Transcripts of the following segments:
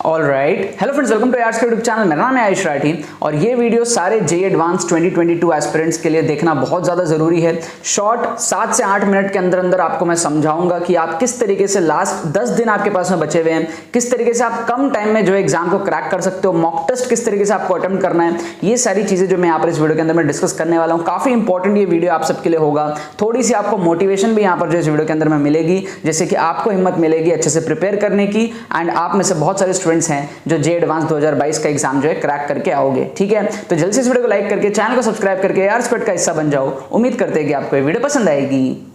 All right, hello friends, welcome to arts YouTube channel. मेरा नाम है आयुष राठी और ये वीडियो सारे जे एडवांस 2022 एस्पिरेंट्स के लिए देखना बहुत ज़्यादा ज़रूरी है। शॉर्ट 7 से 8 मिनट के अंदर अंदर आपको मैं समझाऊंगा कि आप किस तरीके से लास्ट 10 दिन आपके पास में बचे हुए हैं, किस तरीके से आप कम टाइम में जो एग्जाम को क्रैक कर सकते हो, मॉक टेस्ट किस तरीके से आपको अटेम्प्ट करना है, ये सारी चीज़ें जो मैं यहाँ पर इस वीडियो के अंदर मैं डिस्कस करने वाला हूँ। काफ़ी इंपॉर्टेंट ये वीडियो आप सबके लिए होगा। थोड़ी सी आपको मोटिवेशन भी यहाँ पर जो इस वीडियो के अंदर में मिलेगी, जैसे कि आपको हिम्मत मिलेगी अच्छे से प्रिपेयर करने की। एंड आप में से बहुत सारे स्टूडेंट्स हैं जो जे एडवांस 2022 का एग्जाम जो है क्रैक करके आओगे। ठीक है, तो जल्दी से इस वीडियो को लाइक करके चैनल को सब्सक्राइब करके आर्ट्स स्क्वाड का हिस्सा बन जाओ। उम्मीद करते हैं कि आपको ये वीडियो पसंद आएगी।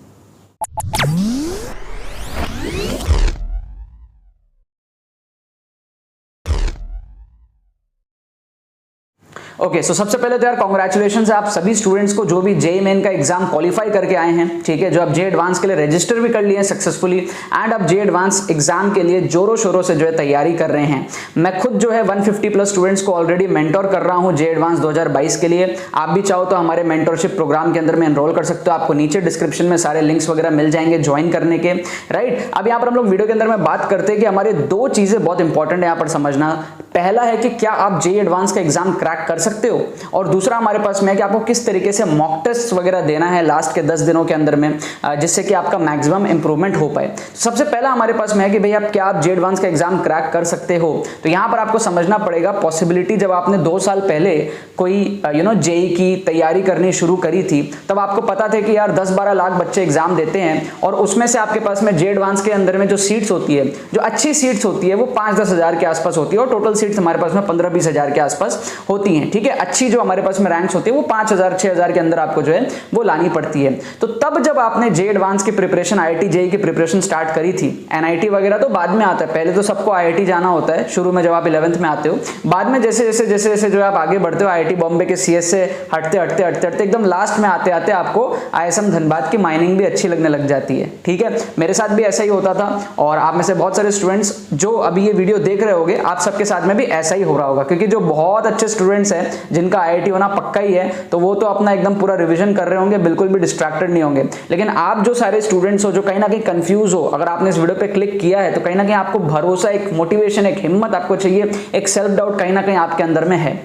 ओके, सो सबसे पहले तो यार कांग्रेचुलेशन है आप सभी स्टूडेंट्स को जो भी जे मेन का एग्जाम क्वालिफाई करके आए हैं। ठीक है, जो आप जे एडवांस के लिए रजिस्टर भी कर लिए हैं सक्सेसफुली एंड अब जे एडवांस एग्जाम के लिए जोरों शोरों से जो है तैयारी कर रहे हैं। मैं खुद जो है 150 प्लस स्टूडेंट्स को ऑलरेडी मेंटोर कर रहा हूं जे एडवांस 2022 के लिए। आप भी चाहो तो हमारे मेंटोरशिप प्रोग्राम के अंदर में एनरोल कर सकते हो। आपको नीचे डिस्क्रिप्शन में सारे लिंक्स वगैरह मिल जाएंगे ज्वाइन करने के। राइट, अब यहाँ पर हम लोग वीडियो के अंदर में बात करते हैं कि हमारे दो चीजें बहुत इंपॉर्टेंट है यहाँ पर समझना। पहला है कि क्या आप जे एडवांस का एग्जाम क्रैक कर सकते हो, और दूसरा हमारे पास में है कि आपको किस तरीके से मॉक टेस्ट वगैरह देना है लास्ट के 10 दिनों के अंदर में, जिससे कि आपका मैक्सिमम इंप्रूवमेंट हो पाए। सबसे पहला हमारे पास में है कि भाई आप जे एडवांस का एग्जाम क्रैक कर सकते हो। तो यहां पर आपको समझना पड़ेगा पॉसिबिलिटी, जब आपने 2 साल पहले कोई जेई की तैयारी करनी शुरू करी थी, तब आपको पता था कि यार 10-12 लाख बच्चे एग्जाम देते हैं और उसमें से आपके पास में जे एडवांस के अंदर में जो सीट्स होती है, जो अच्छी सीट्स होती है, वो 5-10 हजार के आसपास होती है और टोटल सीट्स हमारे पास में 15-20 हजार के आसपास होती हैं। ठीक है, अच्छी जो हमारे पास में रैंक्स होती है वो 5,000-6,000 के अंदर आपको जो है वो लानी पड़ती है। तो तब जब आपने जे एडवांस की प्रिपरेशन, आईआईटी जेई की प्रिपरेशन स्टार्ट करी थी, एनआईटी वगैरह तो बाद में आता है, पहले तो सबको आईआईटी जाना होता है शुरू में जब आप 11th में आते हो। बाद में जैसे जैसे जो है आप आगे बढ़ते हो, आईआईटी बॉम्बे के सीएस से हटते एकदम लास्ट में आते आते आपको आईएसएम धनबाद की माइनिंग भी अच्छी लगने लग जाती है। ठीक है, मेरे साथ भी ऐसा ही होता था और आप में से बहुत सारे स्टूडेंट्स जो अभी ये वीडियो देख रहे होंगे, आप सबके साथ में भी ऐसा ही हो रहा होगा, क्योंकि जो बहुत अच्छे स्टूडेंट्स हैं जिनका आईआईटी होना पक्का ही है, तो वो तो अपना एकदम पूरा रिवीजन कर रहे होंगे, बिल्कुल भी डिस्ट्रैक्टेड नहीं होंगे। लेकिन आप जो सारे स्टूडेंट्स हो जो कहीं ना कहीं कंफ्यूज हो, अगर आपने इस वीडियो पे क्लिक किया है तो कहीं ना कहीं आपको भरोसा, एक मोटिवेशन, एक हिम्मत आपको चाहिए, एक सेल्फ डाउट कहीं ना कहीं आपके अंदर में है।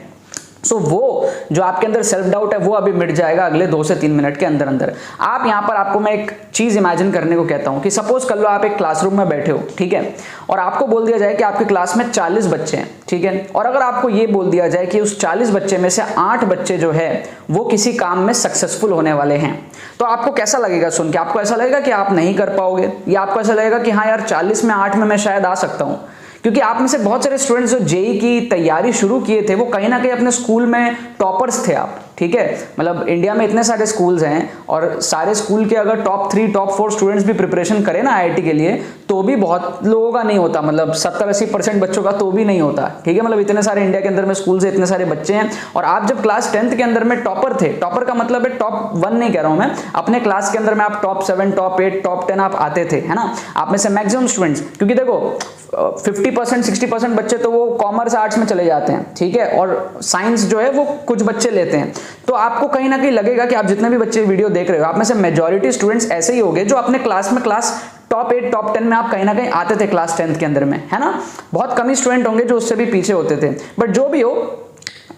सो वो जो आपके अंदर सेल्फ डाउट है वो अभी मिट जाएगा अगले 2 से 3 मिनट के अंदर अंदर। आप यहाँ पर, आपको मैं एक चीज इमेजिन करने को कहता हूँ कि सपोज कर लो आप एक क्लासरूम में बैठे हो, ठीक है, और आपको बोल दिया जाए कि आपके क्लास में 40 बच्चे हैं। ठीक है, और अगर आपको ये बोल दिया जाए कि उस 40 बच्चे में से 8 बच्चे जो है वो किसी काम में सक्सेसफुल होने वाले हैं, तो आपको कैसा लगेगा सुन के? आपको ऐसा लगेगा कि आप नहीं कर पाओगे, या आपको ऐसा लगेगा कि हाँ यार 40 में 8 में मैं शायद आ सकता हूँ? क्योंकि आप में से बहुत सारे स्टूडेंट्स जो जेई की तैयारी शुरू किए थे वो कहीं ना कहीं अपने स्कूल में टॉपर्स थे आप। ठीक है, मतलब इंडिया में इतने सारे स्कूल्स हैं और सारे स्कूल के अगर टॉप 3 टॉप 4 स्टूडेंट्स भी प्रिपरेशन करें ना आईआईटी के लिए, तो भी बहुत लोगों का नहीं होता, मतलब 70-80% बच्चों का तो भी नहीं होता। ठीक है, मतलब इतने सारे इंडिया के अंदर में स्कूल से इतने सारे बच्चे हैं और आप जब क्लास 10th के अंदर में टॉपर थे, टॉपर का मतलब है टॉप 1 नहीं कह रहा हूं मैं, अपने क्लास के अंदर में आप टॉप 7 टॉप 8 टॉप 10 आप आते थे, है ना, आप में से मैक्सिमम स्टूडेंट्स। क्योंकि देखो 50% 60% बच्चे तो वो कॉमर्स आर्ट्स में चले जाते हैं, ठीक है, और साइंस जो है वो कुछ बच्चे लेते हैं। तो आपको कहीं ना कहीं लगेगा कि आप जितने भी बच्चे वीडियो देख रहे हो, आप में से मेजॉरिटी स्टूडेंट्स ऐसे ही होंगे जो अपने क्लास में क्लास टॉप 8 टॉप 10 में आप कहीं ना कहीं आते थे क्लास 10th के अंदर में, है ना। बहुत कम ही स्टूडेंट होंगे जो उससे भी पीछे होते थे, बट जो भी हो,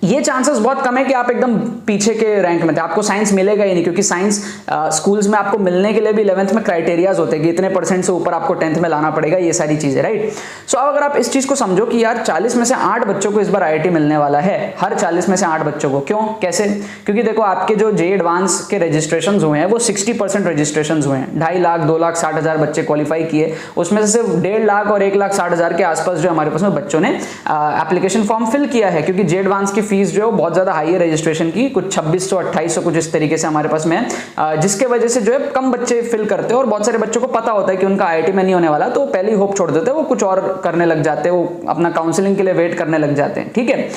ये चांसेस बहुत कम है कि आप एकदम पीछे के रैंक में थे। आपको साइंस मिलेगा ही नहीं, क्योंकि साइंस स्कूल्स में आपको मिलने के लिए भी 11th में क्राइटेरियाज होते हैं कि इतने % से ऊपर आपको 10th में लाना पड़ेगा, ये सारी चीजें। राइट, सो अब अगर आप इस चीज को समझो कि यार 40 में से 8 बच्चों को इस बार आईआईटी मिलने वाला है, हर 40 में से 8 बच्चों को। क्यों, कैसे? क्योंकि देखो आपके जो जे एडवांस के रजिस्ट्रेशन हुए हैं वो 60% रजिस्ट्रेशन हुए हैं। 2.5 लाख 2,60,000 बच्चे क्वालिफाई किए, उसमें से सिर्फ 1.5 लाख और 1,60,000 के आसपास जो हमारे पास में बच्चों ने एप्लीकेशन फॉर्म फिल किया है, क्योंकि जे एडवांस की फीस जो है बहुत ज्यादा हाई है रजिस्ट्रेशन की, कुछ 2600-2800 कुछ इस तरीके से हमारे पास में है, जिसके वजह से जो है कम बच्चे फिल करते हैं और बहुत सारे बच्चों को पता होता है कि उनका आईआईटी में नहीं होने वाला, तो पहले ही होप छोड़ देते हैं, वो कुछ और करने लग जाते हैं, वो अपना काउंसलिंग के लिए वेट करने लग जाते हैं। ठीक है,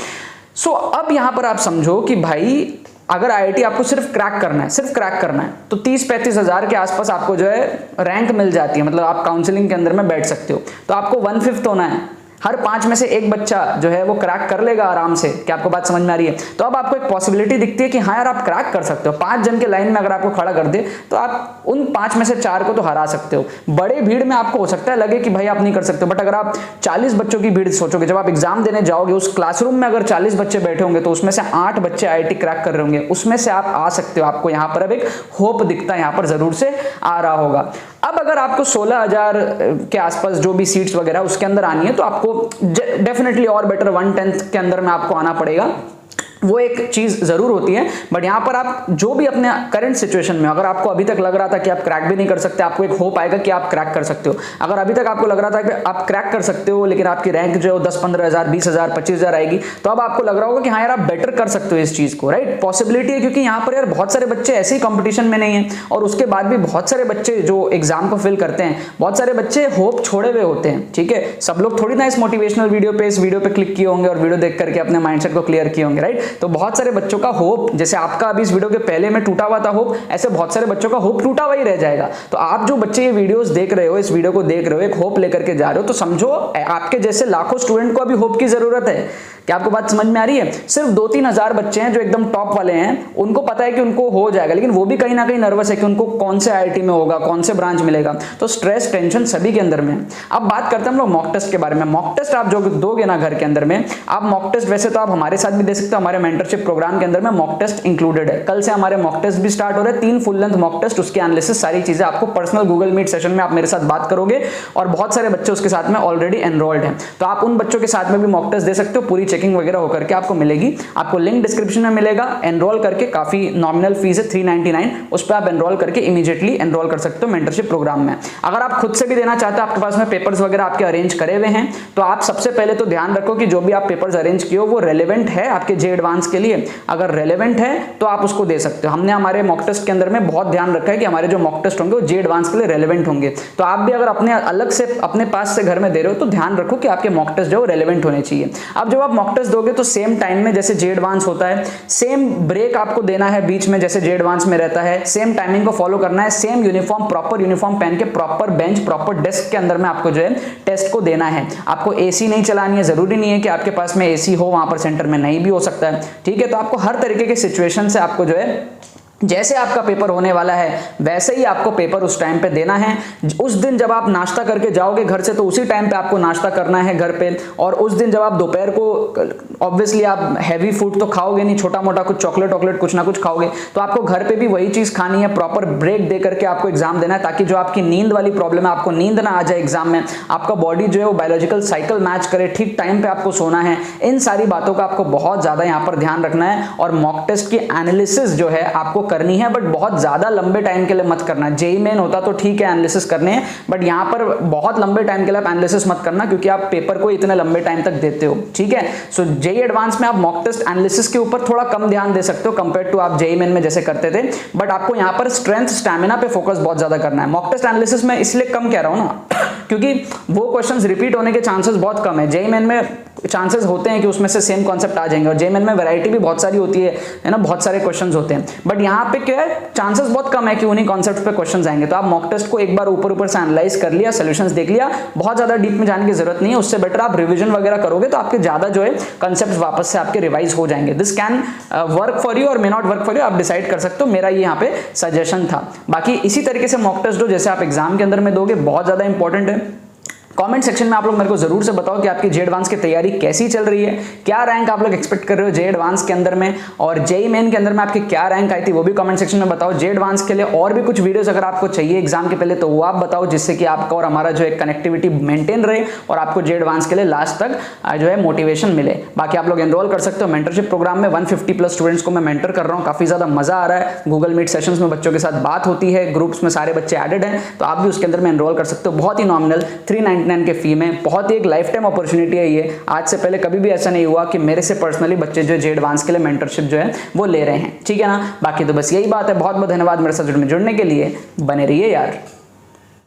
सो अब यहां पर आप समझो कि भाई अगर आईआईटी आपको सिर्फ क्रैक करना है तो 30-35 हजार के आसपास आपको जो है रैंक मिल जाती है, मतलब आप काउंसलिंग के अंदर में बैठ सकते हो। तो आपको 1/5 होना है, हर 5 में से एक बच्चा जो है वो क्रैक कर लेगा आराम से। क्या आपको बात समझ में आ रही है? तो अब आपको एक पॉसिबिलिटी दिखती है कि हाँ यार आप क्रैक कर सकते हो। 5 जन के लाइन में अगर आपको खड़ा कर दे तो आप उन 5 में से 4 को तो हरा सकते हो। बड़े भीड़ में आपको हो सकता है लगे कि भाई आप नहीं कर सकते, बट अगर आप 40 बच्चों की भीड़ सोचोगे, जब आप एग्जाम देने जाओगे उस क्लासरूम में अगर 40 बच्चे बैठे होंगे तो उसमें से 8 बच्चे IIT क्रैक कर रहे होंगे, उसमें से आप आ सकते हो। आपको यहाँ पर अब एक होप दिखता है, यहाँ पर जरूर से आ रहा होगा। अब अगर आपको 16,000 के आसपास जो भी सीट्स वगैरह उसके अंदर आनी है तो आपको डेफिनेटली और बेटर 1/10 के अंदर में आपको आना पड़ेगा। वो एक चीज जरूर होती है, बट यहां पर आप जो भी अपने करंट सिचुएशन में, अगर आपको अभी तक लग रहा था कि आप क्रैक भी नहीं कर सकते, आपको एक होप आएगा कि आप क्रैक कर सकते हो। अगर अभी तक आपको लग रहा था कि आप क्रैक कर सकते हो लेकिन आपकी रैंक जो है 10-15,000, 20,000, 25,000 आएगी, तो अब आपको लग रहा होगा कि हाँ यार आप बेटर कर सकते हो इस चीज को, राइट? पॉसिबिलिटी है, क्योंकि यहाँ पर यार बहुत सारे बच्चे ऐसे ही कंपटीशन में नहीं है और उसके बाद भी बहुत सारे बच्चे जो एग्जाम को फिल करते हैं, बहुत सारे बच्चे होप छोड़े हुए होते हैं। ठीक है, सब लोग थोड़ी ना इस मोटिवेशनल वीडियो पे, इस वीडियो पे क्लिक किए होंगे और वीडियो देख करके अपने माइंडसेट को क्लियर किए होंगे, राइट? तो बहुत सारे बच्चों का होप, जैसे आपका अभी इस वीडियो के पहले में टूटा हुआ था होप, ऐसे बहुत सारे बच्चों का होप टूटा हुआ ही रह जाएगा। तो आप जो बच्चे ये वीडियोस देख रहे हो, इस वीडियो को देख रहे हो, एक होप लेकर के जा रहे हो, तो समझो आपके जैसे लाखों स्टूडेंट को अभी होप की जरूरत है। क्या आपको बात समझ में आ रही है? सिर्फ 2-3 हजार बच्चे हैं जो एकदम टॉप वाले हैं, उनको पता है कि उनको हो जाएगा, लेकिन वो भी कहीं ना कहीं नर्वस है कि उनको कौन से IIT में होगा, कौन से ब्रांच मिलेगा। तो स्ट्रेस, टेंशन सभी के अंदर में है। अब बात करते हैं हम लोग मॉक टेस्ट के बारे में। मॉक टेस्ट आप जो दोगे ना घर के अंदर में, आप मॉक टेस्ट वैसे तो आप हमारे साथ भी दे सकते हो, हमारे मेंटरशिप प्रोग्राम के अंदर में मॉक टेस्ट इंक्लूडेड है। कल से हमारे मॉक टेस्ट भी स्टार्ट हो रहे हैं, 3 फुल लेंथ मॉक टेस्ट, उसके एनालिसिस सारी चीजें आपको पर्सनल गूगल मीट सेशन में आप मेरे साथ बात करोगे, और बहुत सारे बच्चे उसके साथ में ऑलरेडी एनरोल्ड हैं। तो आप उन बच्चों के साथ में भी मॉक टेस्ट दे सकते हो, पूरी चेकिंग वगैरह होकर के आपको मिलेगी। आपको लिंक डिस्क्रिप्शन में मिलेगा, एनरोल करके, काफी नॉमिनल फीस है 399, उस पर आप एनरोल करके इमीडिएटली एनरोल कर सकते हो मेंटरशिप प्रोग्राम में। अगर आप खुद से भी देना चाहते हो, आपके पास में पेपर्स वगैरह आपके अरेंज करे हुए हैं, तो आप सबसे पहले तो ध्यान रखो कि जो भी आप पेपर्स अरेंज किए हो वो रेलेवेंट है आपके जे एडवांस के लिए। अगर रेलेवेंट है तो आप उसको दे सकते हो। हमने हमारे मॉक टेस्ट के अंदर में बहुत ध्यान रखा है कि हमारे जो मॉक टेस्ट होंगे वो जे एडवांस के लिए रेलेवेंट होंगे। तो आप भी अगर अपने अलग से अपने पास से घर में दे रहे हो तो ध्यान रखो कि आपके मॉक टेस्ट जो रेलेवेंट होने चाहिए। अब जब आप मॉक टेस्ट दोगे तो सेम टाइम में जैसे जे एडवांस होता है, सेम ब्रेक आपको देना है बीच में जैसे जे एडवांस में रहता है, सेम टाइमिंग को फॉलो करना है, सेम यूनिफॉर्म, प्रॉपर यूनिफॉर्म पहन के, प्रॉपर बेंच, प्रॉपर डेस्क के अंदर में आपको जो है टेस्ट को देना है। आपको एसी नहीं चलानी है, जरूरी नहीं है कि आपके पास में एसी हो, वहां पर सेंटर में नहीं भी हो सकता है। ठीक है, तो आपको हर तरीके के सिचुएशन से आपको जो है, जैसे आपका पेपर होने वाला है वैसे ही आपको पेपर उस टाइम पे देना है। उस दिन जब आप नाश्ता करके जाओगे घर से तो उसी टाइम पे आपको नाश्ता करना है घर पे, और उस दिन जब आप दोपहर को, ऑब्वियसली आप हैवी फूड तो खाओगे नहीं, छोटा मोटा कुछ चॉकलेट कुछ ना कुछ खाओगे, तो आपको घर पे भी वही चीज खानी है। प्रॉपर ब्रेक दे करके आपको एग्जाम देना है, ताकि जो आपकी नींद वाली प्रॉब्लम है, आपको नींद ना आ जाए एग्जाम में, आपका बॉडी जो है वो बायोलॉजिकल साइकिल मैच करे, ठीक टाइम पे आपको सोना है। इन सारी बातों का आपको बहुत ज्यादा यहाँ पर ध्यान रखना है। और मॉक टेस्ट की एनालिसिस जो है आपको करनी है, बट बहुत ज्यादा लंबे टाइम के लिए मत करना। जेईई मेन होता तो ठीक है एनालिसिस करने हैं, बट यहां पर बहुत लंबे टाइम के लिए आप एनालिसिस मत करना, क्योंकि आप पेपर को इतने लंबे टाइम तक देते हो। ठीक है, सो जेईई एडवांस में आप मॉक टेस्ट एनालिसिस के ऊपर थोड़ा कम ध्यान दे सकते हो कंपेयर टू आप जेईई मेन में जैसे करते थे, बट आपको यहां पर स्ट्रेंथ, स्टैमिना पे फोकस बहुत ज्यादा करना है। मॉक टेस्ट एनालिसिस में इसलिए कम कह रहा हूं ना क्योंकि वो क्वेश्चंस रिपीट होने के चांसेस बहुत कम है। जेईई मेन में चांसेस होते हैं कि उसमें से सेम कॉन्सेप्ट आ जाएंगे, और जेईई मेन में वैरायटी भी बहुत सारी होती है ना, बहुत सारे क्वेश्चंस होते हैं, बट यहाँ पे क्या है, चांसेस बहुत कम है कि उन्हीं कॉन्सेप्ट पे क्वेश्चंस आएंगे। तो आप मॉक टेस्ट को एक बार ऊपर से एनालाइज कर लिया, सॉल्यूशंस देख लिया, बहुत ज्यादा डीप में जाने की जरूरत नहीं है। उससे बेटर आप रिवीजन वगैरह करोगे तो आपके ज्यादा जो है कॉन्सेप्ट्स वापस से आपके रिवाइज हो जाएंगे। This can work for you और may not work for you, आप डिसाइड कर सकते हो। मेरा ये यहाँ पे सजेशन था। बाकी इसी तरीके से मॉक टेस्ट दो जैसे आप एग्जाम के अंदर में दोगे, बहुत ज्यादा इंपॉर्टेंट है। कमेंट सेक्शन में आप लोग मेरे को जरूर से बताओ कि आपकी जे एडवांस की तैयारी कैसी चल रही है, क्या रैंक आप लोग एक्सपेक्ट कर रहे हो जे एडवांस के अंदर में, और जेईई मेन के अंदर में आपकी क्या रैंक आई थी वो भी कमेंट सेक्शन में बताओ। जे एडवांस के लिए और भी कुछ वीडियोस अगर आपको चाहिए एग्जाम के पहले तो वो आप बताओ, जिससे कि आपका और हमारा जो है कनेक्टिविटी मेंटेन रहे और आपको जे एडवांस के लिए लास्ट तक जो है मोटिवेशन मिले। बाकी आप लोग एनरोल कर सकते हो मेंटरशिप प्रोग्राम में। 150+ स्टूडेंट्स को मैं मेंटर कर रहा हूँ, काफी ज्यादा मजा आ रहा है। गूगल मीट सेशंस में बच्चों के साथ बात होती है, ग्रुप्स में सारे बच्चे एडेड हैं, तो आप भी उसके अंदर में एनरोल कर सकते हो। बहुत ही नॉमिनल 399 के फी में, बहुत ही एक लाइफ टाइम अपॉर्चुनिटी है ये। आज से पहले कभी भी ऐसा नहीं हुआ कि मेरे से पर्सनली बच्चे जो जे एडवांस के लिए मेंटरशिप जो है वो ले रहे हैं। ठीक है ना, बाकी तो बस यही बात है। बहुत बहुत धन्यवाद मेरे साथ जुड़ने के लिए, बने रहिए यार।